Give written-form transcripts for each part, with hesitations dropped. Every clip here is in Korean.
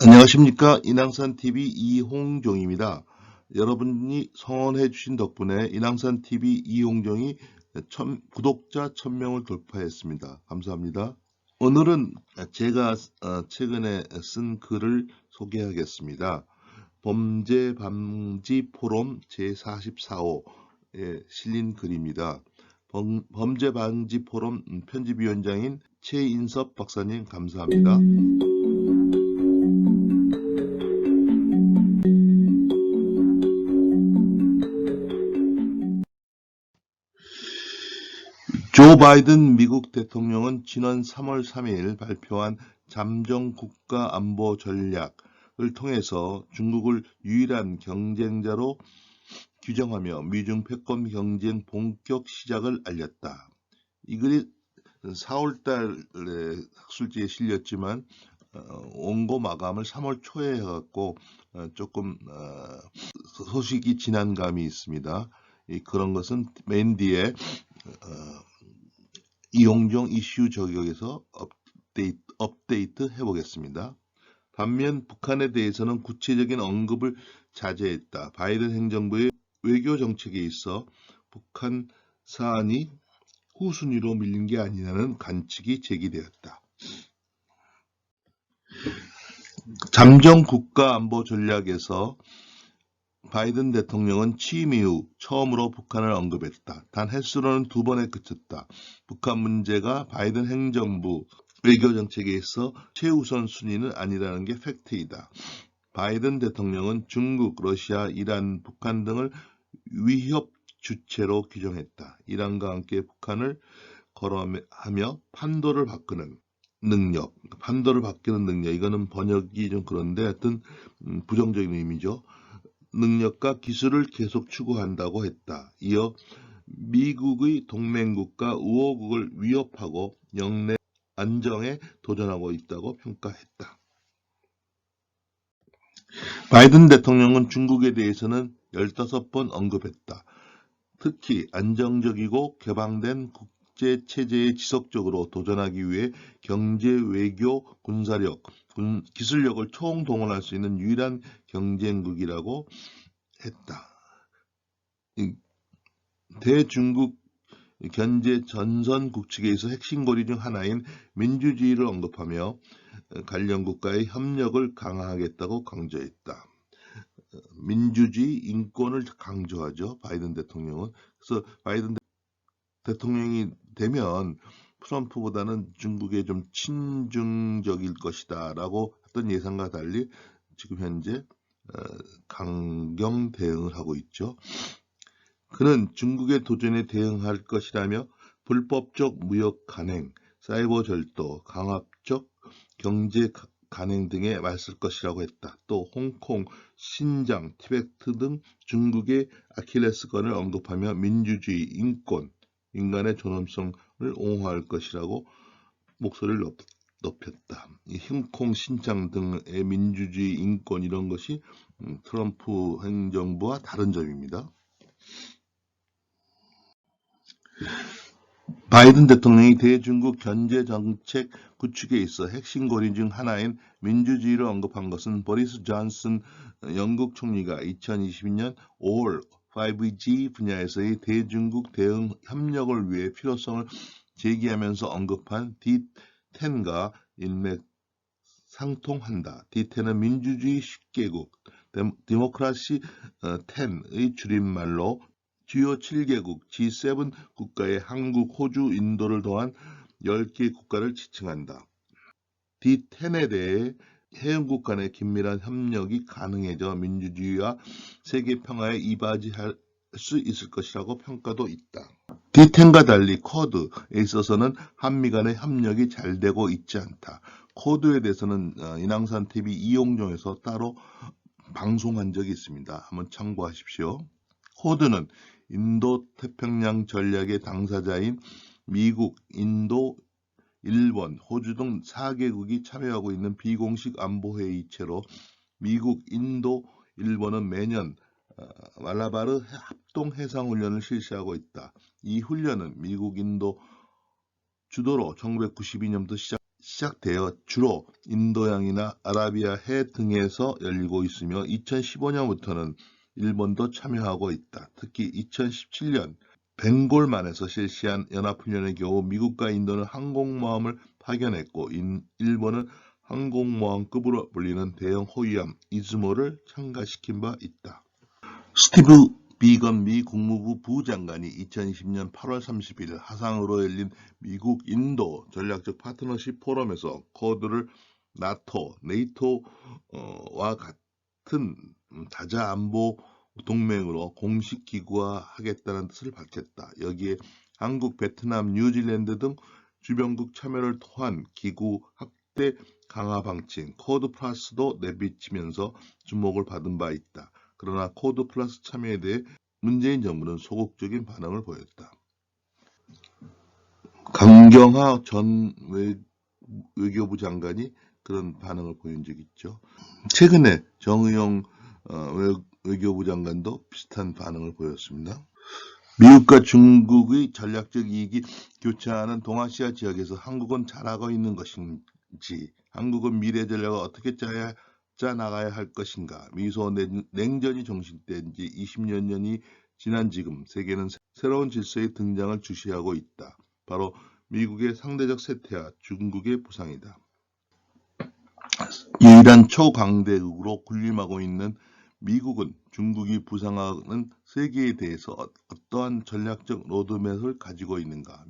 안녕하십니까. 인왕산TV 이홍종입니다. 여러분이 성원해 주신 덕분에 인왕산TV 이홍종이 구독자 1000명을 돌파했습니다. 감사합니다. 오늘은 제가 최근에 쓴 글을 소개하겠습니다. 범죄방지 포럼 제44호에 실린 글입니다. 범죄방지 포럼 편집위원장인 최인섭 박사님 감사합니다. 조 바이든 미국 대통령은 지난 3월 3일 발표한 잠정 국가안보 전략을 통해서 중국을 유일한 경쟁자로 규정하며 미중 패권 경쟁 본격 시작을 알렸다. 이 글이 4월달에 학술지에 실렸지만 원고 마감을 3월 초에 해갖고 조금 소식이 지난 감이 있습니다. 그런 것은 맨 뒤에 이홍종 이슈 저격에서 업데이트 해보겠습니다. 반면 북한에 대해서는 구체적인 언급을 자제했다. 바이든 행정부의 외교 정책에 있어 북한 사안이 후순위로 밀린 게 아니냐는 관측이 제기되었다. 잠정 국가안보 전략에서 바이든 대통령은 취임 이후 처음으로 북한을 언급했다. 단 횟수로는 2번에 그쳤다. 북한 문제가 바이든 행정부 외교 정책에 있어 최우선 순위는 아니라는 게 팩트이다. 바이든 대통령은 중국, 러시아, 이란, 북한 등을 위협 주체로 규정했다. 이란과 함께 북한을 거론하며 판도를 바꾸는 능력, 이거는 번역이 좀 그런데 하여튼 부정적인 의미죠. 능력과 기술을 계속 추구한다고 했다. 이어 미국의 동맹국가 우호국을 위협하고 영내 안정에 도전하고 있다고 평가했다. 바이든 대통령은 중국에 대해서는 15번 언급했다. 특히 안정적이고 개방된 국제체제에 지속적으로 도전하기 위해 경제, 외교, 군사력, 기술력을 총동원할 수 있는 유일한 경쟁국이라고 했다. 대중국 견제 전선 국측에서 핵심 고리 중 하나인 민주주의를 언급하며 관련 국가의 협력을 강화하겠다고 강조했다. 민주주의, 인권을 강조하죠. 바이든 대통령은. 그래서 바이든 대통령이 되면 트럼프보다는 중국에 좀 친중적일 것이다 라고 했던 예상과 달리 지금 현재 강경 대응을 하고 있죠. 그는 중국의 도전에 대응할 것이라며 불법적 무역 간행, 사이버 절도, 강압적 경제 간행 등에 맞설 것이라고 했다. 또 홍콩, 신장, 티베트 등 중국의 아킬레스건을 언급하며 민주주의, 인권, 인간의 존엄성을 옹호할 것이라고 목소리를 높였다. 이 홍콩, 신장 등의 민주주의, 인권 이런 것이 트럼프 행정부와 다른 점입니다. 바이든 대통령이 대중국 견제 정책 구축에 있어 핵심 고리 중 하나인 민주주의를 언급한 것은 보리스 존슨 영국 총리가 2022년 5월 5G 분야에서의 대중국 대응 협력을 위해 필요성을 제기하면서 언급한 D10과 일맥상통한다. D10은 민주주의 10개국, 데모크라시 10의 줄임말로 주요 7개국 G7 국가의 한국, 호주, 인도를 더한 10개 국가를 지칭한다. D10에 대해 회원국 간의 긴밀한 협력이 가능해져 민주주의와 세계 평화에 이바지할 수 있을 것이라고 평가도 있다. D10과 달리 쿼드에 있어서는 한미 간의 협력이 잘 되고 있지 않다. 쿼드에 대해서는 인왕산TV 이용종에서 따로 방송한 적이 있습니다. 한번 참고하십시오. 쿼드는 인도-태평양 전략의 당사자인 미국, 인도, 일본, 호주 등 4개국이 참여하고 있는 비공식 안보회의체로 미국, 인도, 일본은 매년 말라바르 합동해상훈련을 실시하고 있다. 이 훈련은 미국, 인도 주도로 1992년부터 시작되어 주로 인도양이나 아라비아 해 등에서 열리고 있으며 2015년부터는 일본도 참여하고 있다. 특히 2017년 벵골만에서 실시한 연합훈련의 경우 미국과 인도는 항공모함을 파견했고 일본은 항공모함급으로 불리는 대형 호위함 이즈모를 참가시킨 바 있다. 스티브 비건 미 국무부 부장관이 2020년 8월 30일 하상으로 열린 미국 인도 전략적 파트너십 포럼에서 쿼드를 네이토와 같은 다자 안보 동맹으로 공식 기구화하겠다는 뜻을 밝혔다. 여기에 한국, 베트남, 뉴질랜드 등 주변국 참여를 토한 기구 확대 강화 방침 쿼드 플러스도 내비치면서 주목을 받은 바 있다. 그러나 쿼드 플러스 참여에 대해 문재인 정부는 소극적인 반응을 보였다. 강경화 전 외교부 장관이 그런 반응을 보인 적이 있죠. 최근에 정의용 외교부 장관도 비슷한 반응을 보였습니다. 미국과 중국의 전략적 이익이 교차하는 동아시아 지역에서 한국은 잘하고 있는 것인지, 한국은 미래 전략을 어떻게 짜나가야 할 것인가, 미소 냉전이 종식된 지 20여 년이 지난 지금 세계는 새로운 질서의 등장을 주시하고 있다. 바로 미국의 상대적 쇠퇴와 중국의 부상이다. 유일한 초강대국으로 군림하고 있는 미국은 중국이 부상하는 세계에 대해서 어떠한 전략적 로드맵을 가지고 있는가?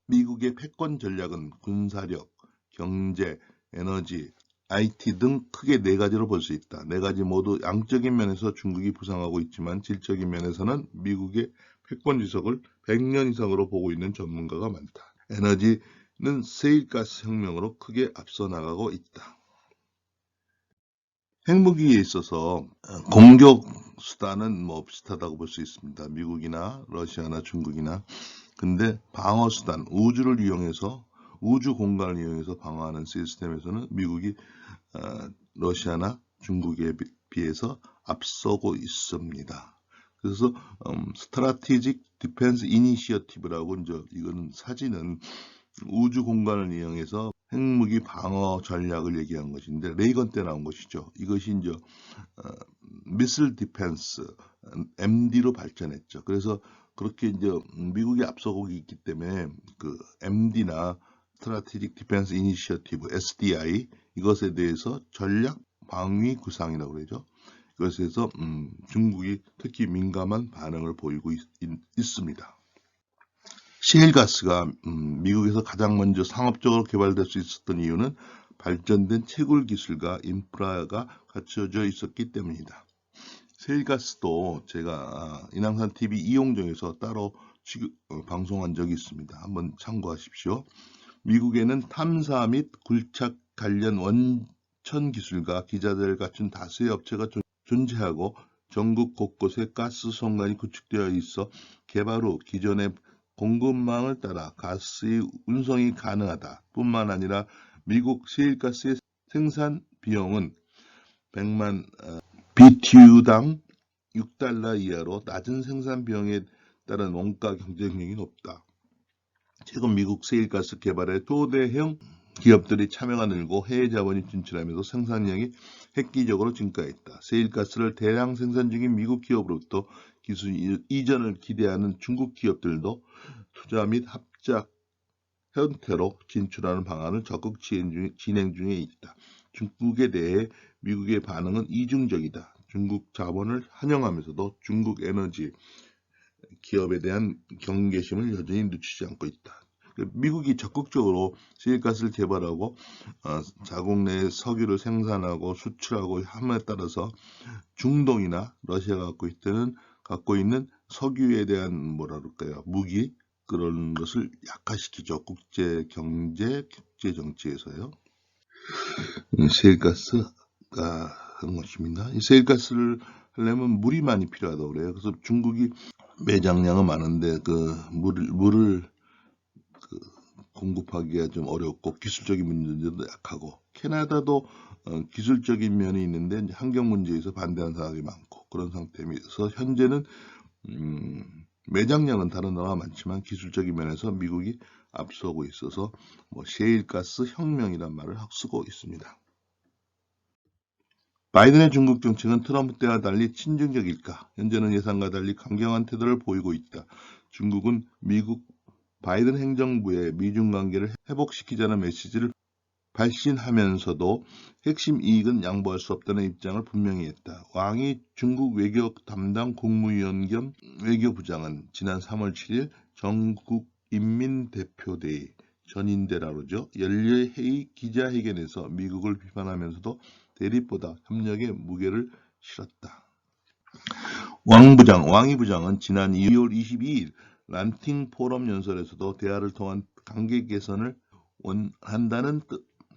미국의 패권 전략은 군사력, 경제, 에너지, IT 등 크게 네 가지로 볼 수 있다. 네 가지 모두 양적인 면에서 중국이 부상하고 있지만 질적인 면에서는 미국의 패권 지석을 100년 이상으로 보고 있는 전문가가 많다. 에너지는 세일가스 혁명으로 크게 앞서 나가고 있다. 핵무기에 있어서 공격 수단은 비슷하다고 볼 수 있습니다. 미국이나 러시아나 중국이나. 근데 방어 수단, 우주를 이용해서 우주 공간을 이용해서 방어하는 시스템에서는 미국이 러시아나 중국에 비해서 앞서고 있습니다. 그래서 스트라테직 디펜스 이니시어티브라고 이거는 사진은 우주 공간을 이용해서 핵무기 방어 전략을 얘기한 것인데 레이건 때 나온 것이죠. 이것이 이제 미슬 디펜스 MD로 발전했죠. 그래서 그렇게 이제 미국이 앞서고 있기 때문에 그 MD나 스트라테직 디펜스 이니시어티브 SDI 이것에 대해서 전략 방위 구상이라고 그러죠. 이것에서 중국이 특히 민감한 반응을 보이고 있습니다. 시일가스가 미국에서 가장 먼저 상업적으로 개발될 수 있었던 이유는 발전된 채굴 기술과 인프라가 갖춰져 있었기 때문이다. 시일가스도 제가 인왕산 TV 이용정에서 따로 방송한 적이 있습니다. 한번 참고하십시오. 미국에는 탐사 및 굴착 관련 원천 기술과 기자재를 갖춘 다수의 업체가 존재하고 전국 곳곳에 가스 송관이 구축되어 있어 개발 후 기존의 공급망을 따라 가스의 운송이 가능하다. 뿐만 아니라 미국 시일가스의 생산 비용은 100만 BTU당 6달러 이하로 낮은 생산 비용에 따른 원가 경쟁력이 높다. 최근 미국 시일가스 개발에 초대형 기업들이 참여가 늘고 해외 자본이 진출하면서 생산량이 획기적으로 증가했다. 시일가스를 대량 생산 중인 미국 기업으로부터 기술 이전을 기대하는 중국 기업들도 투자 및 합작 형태로 진출하는 방안을 적극 진행 중에 있다. 중국에 대해 미국의 반응은 이중적이다. 중국 자본을 환영하면서도 중국 에너지 기업에 대한 경계심을 여전히 늦추지 않고 있다. 미국이 적극적으로 시일가스를 개발하고 자국 내 석유를 생산하고 수출하고 함에 따라서 중동이나 러시아가 갖고 있는 석유에 대한 무기 그런 것을 약화시키죠. 국제 경제, 국제 정치에서요. 시일가스가 하는 것입니다. 이 시일가스를 하려면 물이 많이 필요하다고 그래요. 그래서 중국이 매장량은 많은데 그 물을 공급하기가 좀 어렵고 기술적인 문제도 약하고 캐나다도 기술적인 면이 있는데 환경 문제에서 반대하는 사람이 많고 그런 상태에서 현재는 매장량은 다른 나라가 많지만 기술적인 면에서 미국이 앞서고 있어서 셰일가스 혁명이란 말을 쓰고 있습니다. 바이든의 중국 정책은 트럼프 때와 달리 친중적일까? 현재는 예상과 달리 강경한 태도를 보이고 있다. 중국은 미국 바이든 행정부의 미중 관계를 회복시키자는 메시지를 발신하면서도 핵심 이익은 양보할 수 없다는 입장을 분명히 했다. 왕이 중국 외교 담당 국무위원 겸 외교부장은 지난 3월 7일 전국인민대표대회 전인대라로죠. 연례회의 기자회견에서 미국을 비판하면서도 대립보다 협력의 무게를 실었다. 왕이 부장은 지난 2월 22일 란팅 포럼 연설에서도 대화를 통한 관계 개선을 원한다는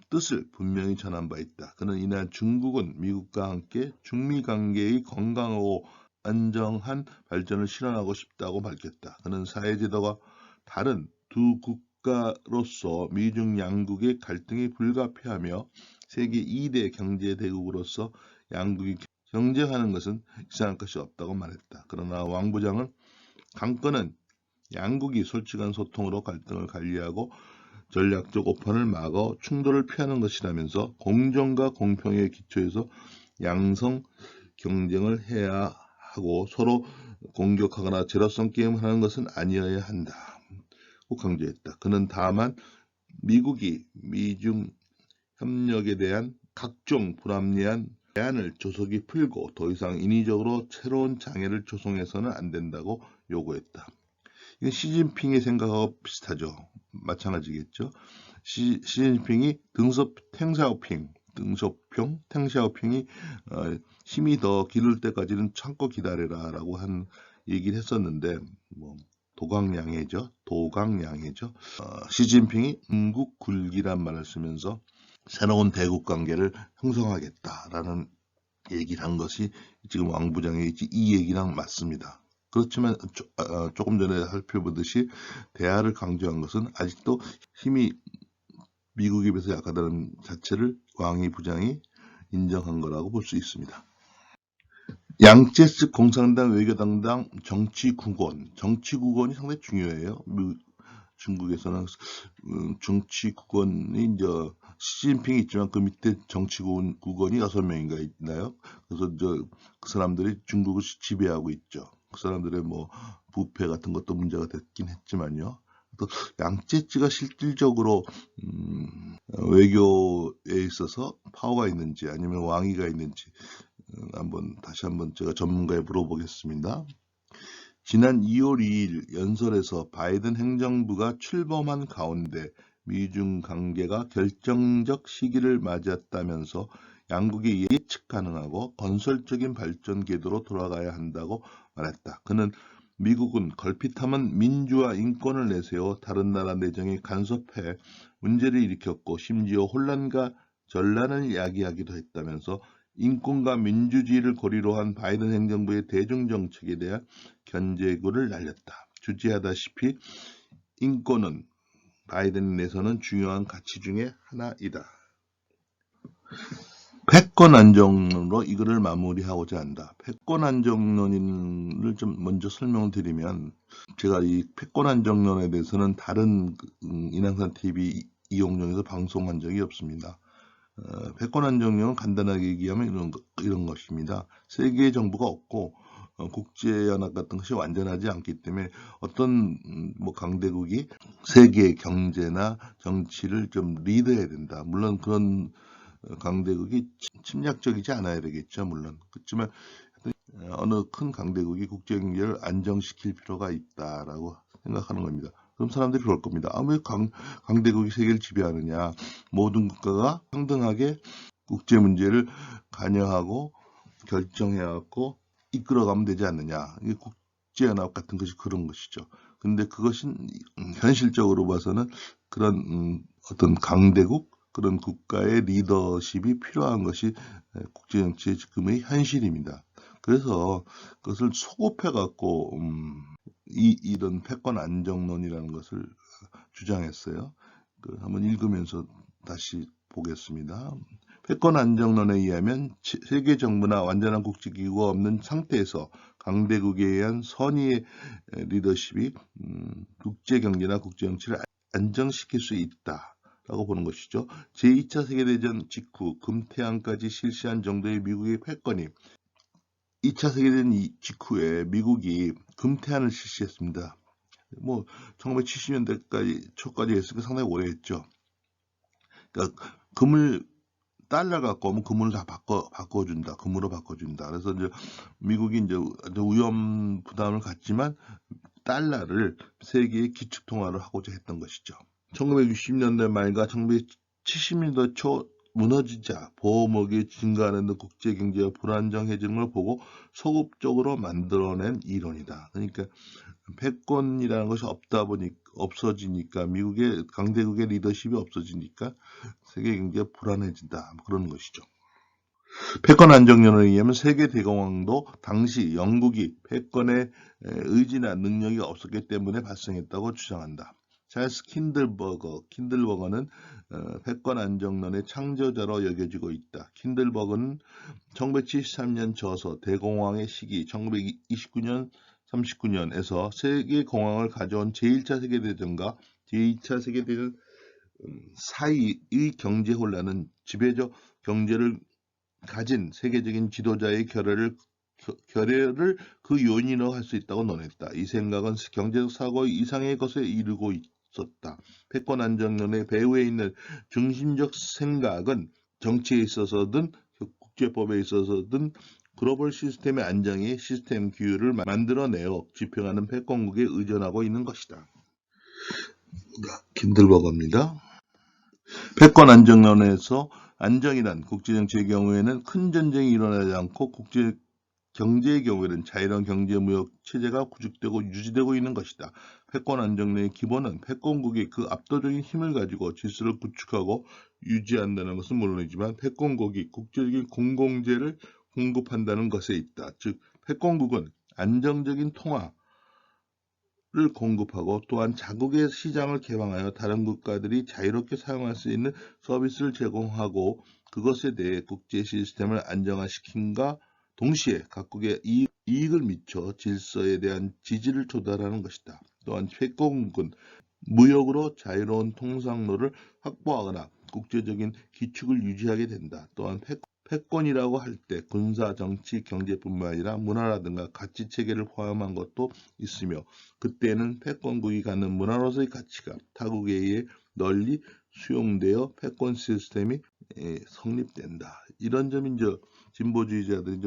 뜻을 분명히 전한 바 있다. 그는 이날 중국은 미국과 함께 중미 관계의 건강하고 안정한 발전을 실현하고 싶다고 밝혔다. 그는 사회제도가 다른 두 국가로서 미중 양국의 갈등이 불가피하며 세계 2대 경제 대국으로서 양국이 경쟁하는 것은 이상할 것이 없다고 말했다. 그러나 왕 부장은 관건은 양국이 솔직한 소통으로 갈등을 관리하고 전략적 오판을 막아 충돌을 피하는 것이라면서 공정과 공평의 기초에서 양성 경쟁을 해야 하고 서로 공격하거나 제로섬 게임을 하는 것은 아니어야 한다. 고 강조했다. 그는 다만 미국이 미중 협력에 대한 각종 불합리한 대안을 조속히 풀고 더 이상 인위적으로 새로운 장애를 조성해서는 안 된다고 요구했다. 이건 시진핑의 생각하고 비슷하죠. 마찬가지겠죠. 시진핑이 탱샤오핑이 힘이 더 기를 때까지는 참고 기다려라 라고 한 얘기를 했었는데 도강량해죠. 시진핑이 궁극굴기란 말을 쓰면서 새로운 대국 관계를 형성하겠다라는 얘기를 한 것이 지금 왕 부장의 이 얘기랑 맞습니다. 그렇지만 조금 전에 살펴보듯이 대화를 강조한 것은 아직도 힘이 미국에 비해서 약하다는 자체를 왕이 부장이 인정한 거라고 볼 수 있습니다. 양제스 공산당 외교당당 정치국원이 상당히 중요해요. 중국에서는 정치국원이 이제 시진핑이 있지만 그 밑에 정치국원이 6명인가 있나요? 그래서 그 사람들이 중국을 지배하고 있죠. 그 사람들의 부패 같은 것도 문제가 됐긴 했지만요. 또 양제지가 실질적으로 외교에 있어서 파워가 있는지 아니면 왕위가 있는지 다시 한번 제가 전문가에 물어보겠습니다. 지난 2월 2일 연설에서 바이든 행정부가 출범한 가운데 미중 관계가 결정적 시기를 맞이했다면서 양국이 예측 가능하고 건설적인 발전 궤도로 돌아가야 한다고 말했다. 그는 미국은 걸핏하면 민주화 인권을 내세워 다른 나라 내정에 간섭해 문제를 일으켰고 심지어 혼란과 전란을 야기하기도 했다면서 인권과 민주주의를 고리로 한 바이든 행정부의 대중정책에 대한 견제구를 날렸다. 주지하다시피 인권은 바이든 내에서는 중요한 가치 중에 하나이다. 패권 안정론으로 이거를 마무리하고자 한다. 패권 안정론을 좀 먼저 설명을 드리면 제가 이 패권 안정론에 대해서는 다른 인왕산 TV 이용용에서 방송한 적이 없습니다. 패권 안정론은 간단하게 얘기하면 이런 것입니다. 세계 정부가 없고 국제연합 같은 것이 완전하지 않기 때문에 어떤 강대국이 세계 경제나 정치를 좀 리드해야 된다. 물론 그런 강대국이 침략적이지 않아야 되겠죠. 물론 그렇지만 어느 큰 강대국이 국제 경제를 안정시킬 필요가 있다라고 생각하는 겁니다. 그럼 사람들이 그럴 겁니다. 왜 강대국이 세계를 지배하느냐. 모든 국가가 평등하게 국제 문제를 관여하고 결정해갖고 이끌어가면 되지 않느냐. 이게 국제연합 같은 것이 그런 것이죠. 근데 그것은 현실적으로 봐서는 그런 어떤 강대국, 그런 국가의 리더십이 필요한 것이 국제정치의 지금의 현실입니다. 그래서 그것을 소급해갖고 이런 패권 안정론이라는 것을 주장했어요. 한번 읽으면서 다시 보겠습니다. 패권 안정론에 의하면 세계 정부나 완전한 국제기구가 없는 상태에서 강대국에 의한 선의의 리더십이 국제경제나 국제정치를 안정시킬 수 있다라고 보는 것이죠. 제2차 세계대전 직후 금태양까지 실시한 정도의 미국의 패권이 2차 세계대전 직후에 미국이 금태안을 실시했습니다. 뭐 1970년대까지 초까지 했으니까 상당히 오래 했죠. 그러니까 달러 갖고 오면 금을 다 바꿔준다. 금으로 바꿔준다. 그래서 이제 미국이 이제 위험 부담을 갖지만 달러를 세계의 기축통화로 하고자 했던 것이죠. 1960년대 말과 1970년대 초 무너지자 보호목이 증가하는 등 국제경제가 불안정해지는 걸 보고 소급적으로 만들어낸 이론이다. 그러니까 패권이라는 것이 없어지니까 미국의 강대국의 리더십이 없어지니까 세계 경제가 불안해진다. 그런 것이죠. 패권 안정론에 의하면 세계 대공황도 당시 영국이 패권에 의지나 능력이 없었기 때문에 발생했다고 주장한다. 찰스 킨들버거는 패권 안정론의 창조자로 여겨지고 있다. 킨들버거는 1973년 저서 대공황의 시기 1929년 39년에서 세계 공황을 가져온 제1차 세계대전과 제2차 세계대전 사이의 경제 혼란은 지배적 경제를 가진 세계적인 지도자의 결여를 그 요인으로 할 수 있다고 논했다. 이 생각은 경제적 사고 이상의 것에 이르고 있었다. 패권 안정론의 배후에 있는 중심적 생각은 정치에 있어서든 국제법에 있어서든 글로벌 시스템의 안정이 시스템 규율을 만들어내어 집행하는 패권국에 의존하고 있는 것이다. 킨들버거입니다. 패권 안정론에서 안정이란 국제정치의 경우에는 큰 전쟁이 일어나지 않고 국제 경제의 경우에는 자유로운 경제무역 체제가 구축되고 유지되고 있는 것이다. 패권 안정론의 기본은 패권국이 그 압도적인 힘을 가지고 질서를 구축하고 유지한다는 것은 물론이지만 패권국이 국제적인 공공재를 공급한다는 것에 있다. 즉 패권국은 안정적인 통화를 공급하고 또한 자국의 시장을 개방하여 다른 국가들이 자유롭게 사용할 수 있는 서비스를 제공하고 그것에 대해 국제 시스템을 안정화시킨과 동시에 각국의 이익을 미쳐 질서에 대한 지지를 조달하는 것이다. 또한 패권국은 무역으로 자유로운 통상로를 확보하거나 국제적인 기축을 유지하게 된다. 또한 패권이라고 할 때 군사, 정치, 경제뿐만 아니라 문화라든가 가치체계를 포함한 것도 있으며 그때는 패권국이 갖는 문화로서의 가치가 타국에 의해 널리 수용되어 패권 시스템이 성립된다. 이런 점이 이제 진보주의자들이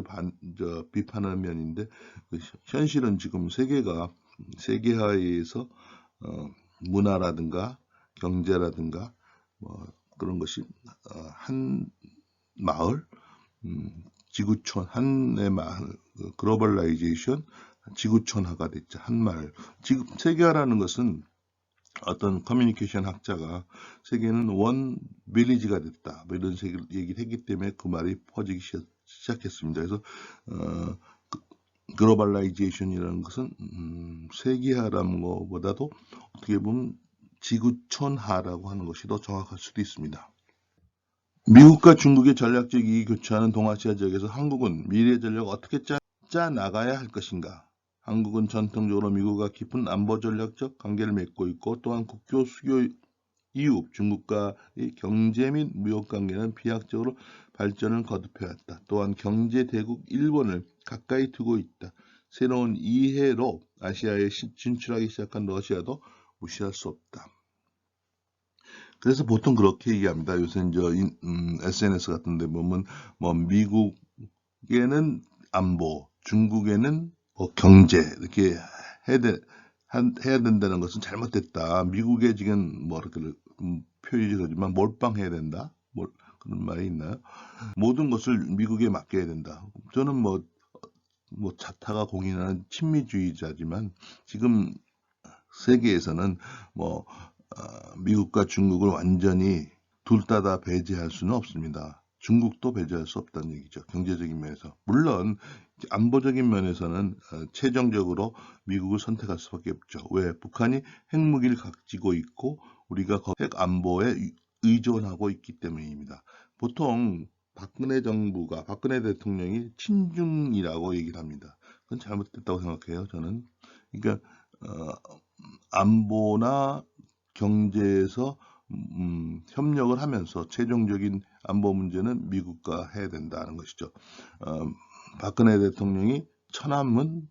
이제 비판하는 면인데 현실은 지금 세계화에 의해서 문화라든가 경제라든가 뭐 그런 것이 한 마을, 지구촌, 한의 마을, 글로벌라이제이션, 지구촌화가 됐죠. 한 마을. 지금 세계화라는 것은 어떤 커뮤니케이션 학자가 세계는 원 빌리지가 됐다. 뭐 이런 얘기를 했기 때문에 그 말이 퍼지기 시작했습니다. 그래서 글로벌라이제이션이라는 것은 세계화라는 것보다도 어떻게 보면 지구촌화라고 하는 것이 더 정확할 수도 있습니다. 미국과 중국의 전략적 이익이 교차하는 동아시아 지역에서 한국은 미래 전략을 어떻게 짜 나가야 할 것인가? 한국은 전통적으로 미국과 깊은 안보 전략적 관계를 맺고 있고 또한 국교 수교 이후 중국과의 경제 및 무역 관계는 비약적으로 발전을 거듭해왔다. 또한 경제 대국 일본을 가까이 두고 있다. 새로운 이해로 아시아에 진출하기 시작한 러시아도 무시할 수 없다. 그래서 보통 그렇게 얘기합니다. 요새 이제 SNS 같은 데 보면 뭐 미국에는 안보, 중국에는 뭐 경제 이렇게 해야 된다는 것은 잘못됐다. 미국에 지금 뭐 이렇게 표현이 그러지만 몰빵해야 된다. 그런 말이 있나요? 모든 것을 미국에 맡겨야 된다. 저는 뭐 자타가 공인하는 친미주의자지만 지금 세계에서는 뭐 미국과 중국을 완전히 둘 다 배제할 수는 없습니다. 중국도 배제할 수 없다는 얘기죠. 경제적인 면에서. 물론 안보적인 면에서는 최종적으로 미국을 선택할 수밖에 없죠. 왜? 북한이 핵무기를 가지고 있고 우리가 핵 안보에 의존하고 있기 때문입니다. 보통 박근혜 대통령이 친중이라고 얘기를 합니다. 그건 잘못됐다고 생각해요. 저는. 그러니까 안보나 경제에서 협력을 하면서 최종적인 안보 문제는 미국과 해야 된다는 것이죠. 박근혜 대통령이 천안문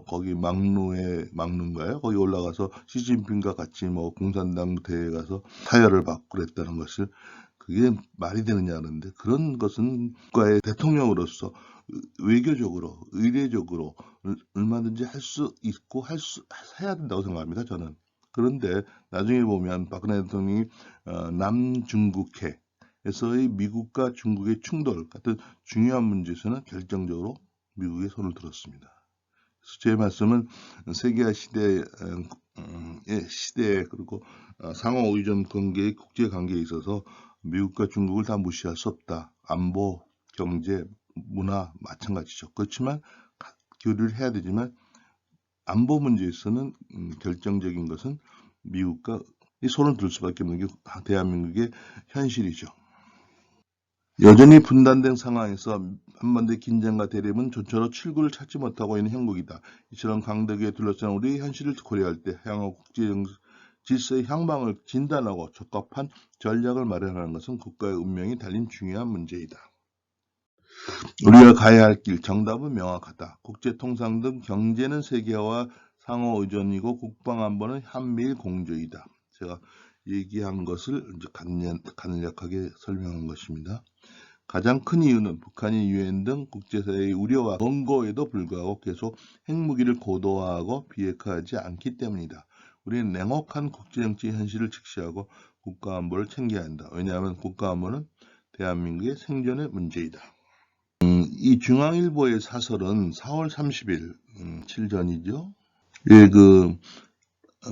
거기 막루인가요? 거기 올라가서 시진핑과 같이 공산당 대회에 가서 타협을 받고 그랬다는 것을 그게 말이 되느냐 하는데, 그런 것은 국가의 대통령으로서 외교적으로, 의례적으로 얼마든지 할 수 있고 해야 된다고 생각합니다, 저는. 그런데 나중에 보면 박근혜 대통령이 남중국해에서의 미국과 중국의 충돌 같은 중요한 문제에서는 결정적으로 미국의 손을 들었습니다. 그래서 제 말씀은 세계화 시대의 그리고 상호 의존 관계의 국제 관계에 있어서 미국과 중국을 다 무시할 수 없다. 안보, 경제, 문화 마찬가지죠. 그렇지만 교류를 해야 되지만 안보 문제에서는 결정적인 것은 미국과 손을 들 수밖에 없는 게 대한민국의 현실이죠. 여전히 분단된 상황에서 한반도의 긴장과 대립은 조차로 출구를 찾지 못하고 있는 형국이다. 이처럼 강대국에 둘러싼 우리의 현실을 고려할 때 향후 국제 질서의 향방을 진단하고 적합한 전략을 마련하는 것은 국가의 운명이 달린 중요한 문제이다. 우리가 가야 할 길, 정답은 명확하다. 국제통상 등 경제는 세계화와 상호 의존이고 국방안보는 한미일 공조이다. 제가 얘기한 것을 이제 간략하게 설명한 것입니다. 가장 큰 이유는 북한이 유엔 등 국제사회의 우려와 권고에도 불구하고 계속 핵무기를 고도화하고 비핵화하지 않기 때문이다. 우리는 냉혹한 국제정치 현실을 직시하고 국가안보를 챙겨야 한다. 왜냐하면 국가안보는 대한민국의 생존의 문제이다. 이 중앙일보의 사설은 4월 30일, 7전이죠. 예,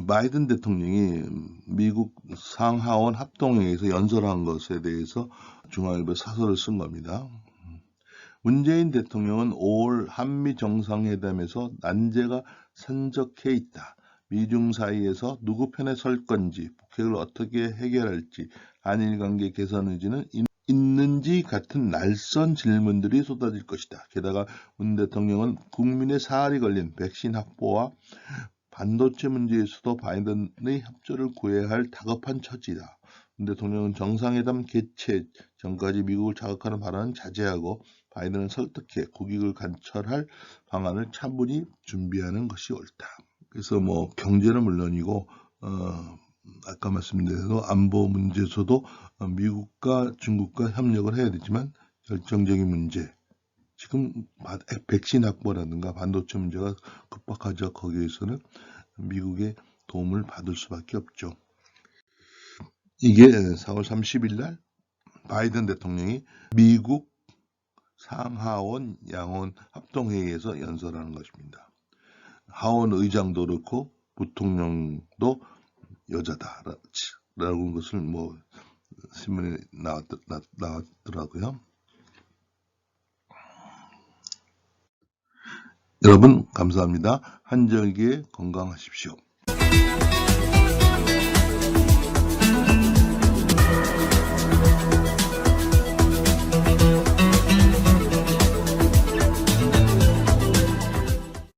바이든 대통령이 미국 상하원 합동회의에서 연설한 것에 대해서 중앙일보에 사설을 쓴 겁니다. 문재인 대통령은 5월 한미 정상회담에서 난제가 산적해 있다. 미중 사이에서 누구 편에 설 건지, 북핵을 어떻게 해결할지, 한일 관계 개선 의지는 있는지 같은 날선 질문들이 쏟아질 것이다. 게다가 문 대통령은 국민의 사활이 걸린 백신 확보와 반도체 문제에서도 바이든의 협조를 구해야 할 다급한 처지다. 문 대통령은 정상회담 개최 전까지 미국을 자극하는 발언은 자제하고 바이든을 설득해 국익을 관철할 방안을 차분히 준비하는 것이 옳다. 그래서 경제는 물론이고 아까 말씀드린 대로 안보 문제에서도 미국과 중국과 협력을 해야 되지만 결정적인 문제, 지금 백신 확보라든가 반도체 문제가 급박하죠. 거기에서는 미국의 도움을 받을 수밖에 없죠. 이게 4월 30일 날 바이든 대통령이 미국 상하원 양원 합동회의에서 연설하는 것입니다. 하원 의장도 그렇고 부통령도 여자다라는 것을 신문에 나왔더라고요. 여러분 감사합니다. 한절기에 건강하십시오.